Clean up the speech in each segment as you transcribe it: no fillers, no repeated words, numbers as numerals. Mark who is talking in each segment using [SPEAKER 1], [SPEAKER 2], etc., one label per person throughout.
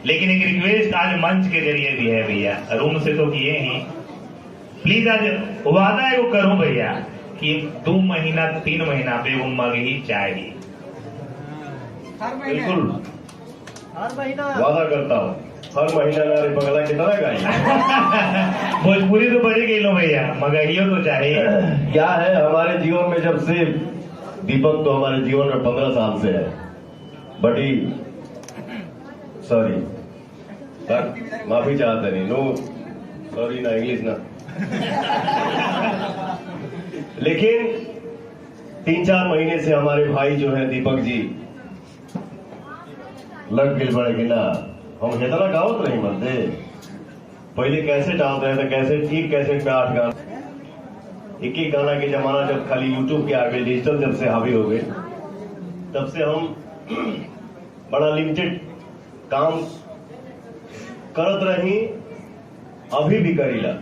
[SPEAKER 1] लेकिन एक रिक्वेस्ट आज मंच के जरिए भी है भैया, रूम से तो किए ही, प्लीज आज वादा है वो करूं भैया कि 2 महीना 3 महीना पे वो मग ही चाहिए।
[SPEAKER 2] बिल्कुल
[SPEAKER 3] हर महीना
[SPEAKER 2] वादा करता हूँ, हर महीना मेरे बगला की तरह गाई।
[SPEAKER 1] भोजपुरी तो बड़ी गई लो भैया, मगहियो तो चाहिए।
[SPEAKER 2] क्या है हमारे जीवन में, जब से दीपक तो हमारे जीवन में 15 साल से है, बड़ी सॉरी माफी चाहते नहीं, नो सॉरी ना इंग्लिश ना। लेकिन 3-4 महीने से हमारे भाई जो है दीपक जी लग गिल पड़े कि ना हम इतना गावत नहीं मनते। पहले कैसे डालते हैं तो कैसे एक कैसेट में 8 गाना, एक एक गाना के जमाना जब खाली यूट्यूब के आगे डिजिटल जब से हावी हो गए, तब से हम बड़ा लिमिटेड काम करत रही, अभी भी करीला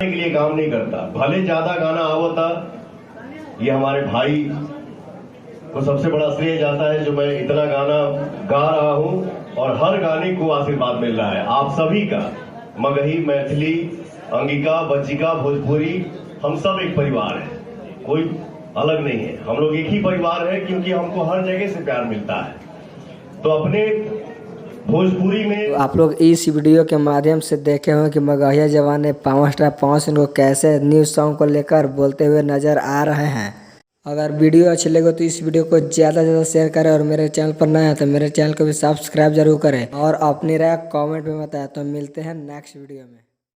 [SPEAKER 2] के लिए काम नहीं करता। भले ज्यादा गाना आवता, ये हमारे भाई को सबसे बड़ा श्रेय जाता है जो मैं इतना गाना गा रहा हूं और हर गाने को आशीर्वाद मिल रहा है आप सभी का। मगही, मैथिली, अंगिका, बच्चिका, भोजपुरी, हम सब एक परिवार है, कोई अलग नहीं है, हम लोग एक ही परिवार है, क्योंकि हमको हर जगह से प्यार मिलता है। तो अपने भोजपुरी में
[SPEAKER 3] आप लोग इस वीडियो के माध्यम से देखे होंगे कि मगहिया जवान ने पावर स्टार पवन सिंह को कैसे न्यू सॉन्ग को लेकर बोलते हुए नजर आ रहे हैं। अगर वीडियो अच्छी लगे तो इस वीडियो को ज़्यादा से ज़्यादा शेयर करें और मेरे चैनल पर नया है तो मेरे चैनल को भी सब्सक्राइब जरूर करें और अपनी राय कमेंट में बताएं। तो मिलते हैं नेक्स्ट वीडियो में।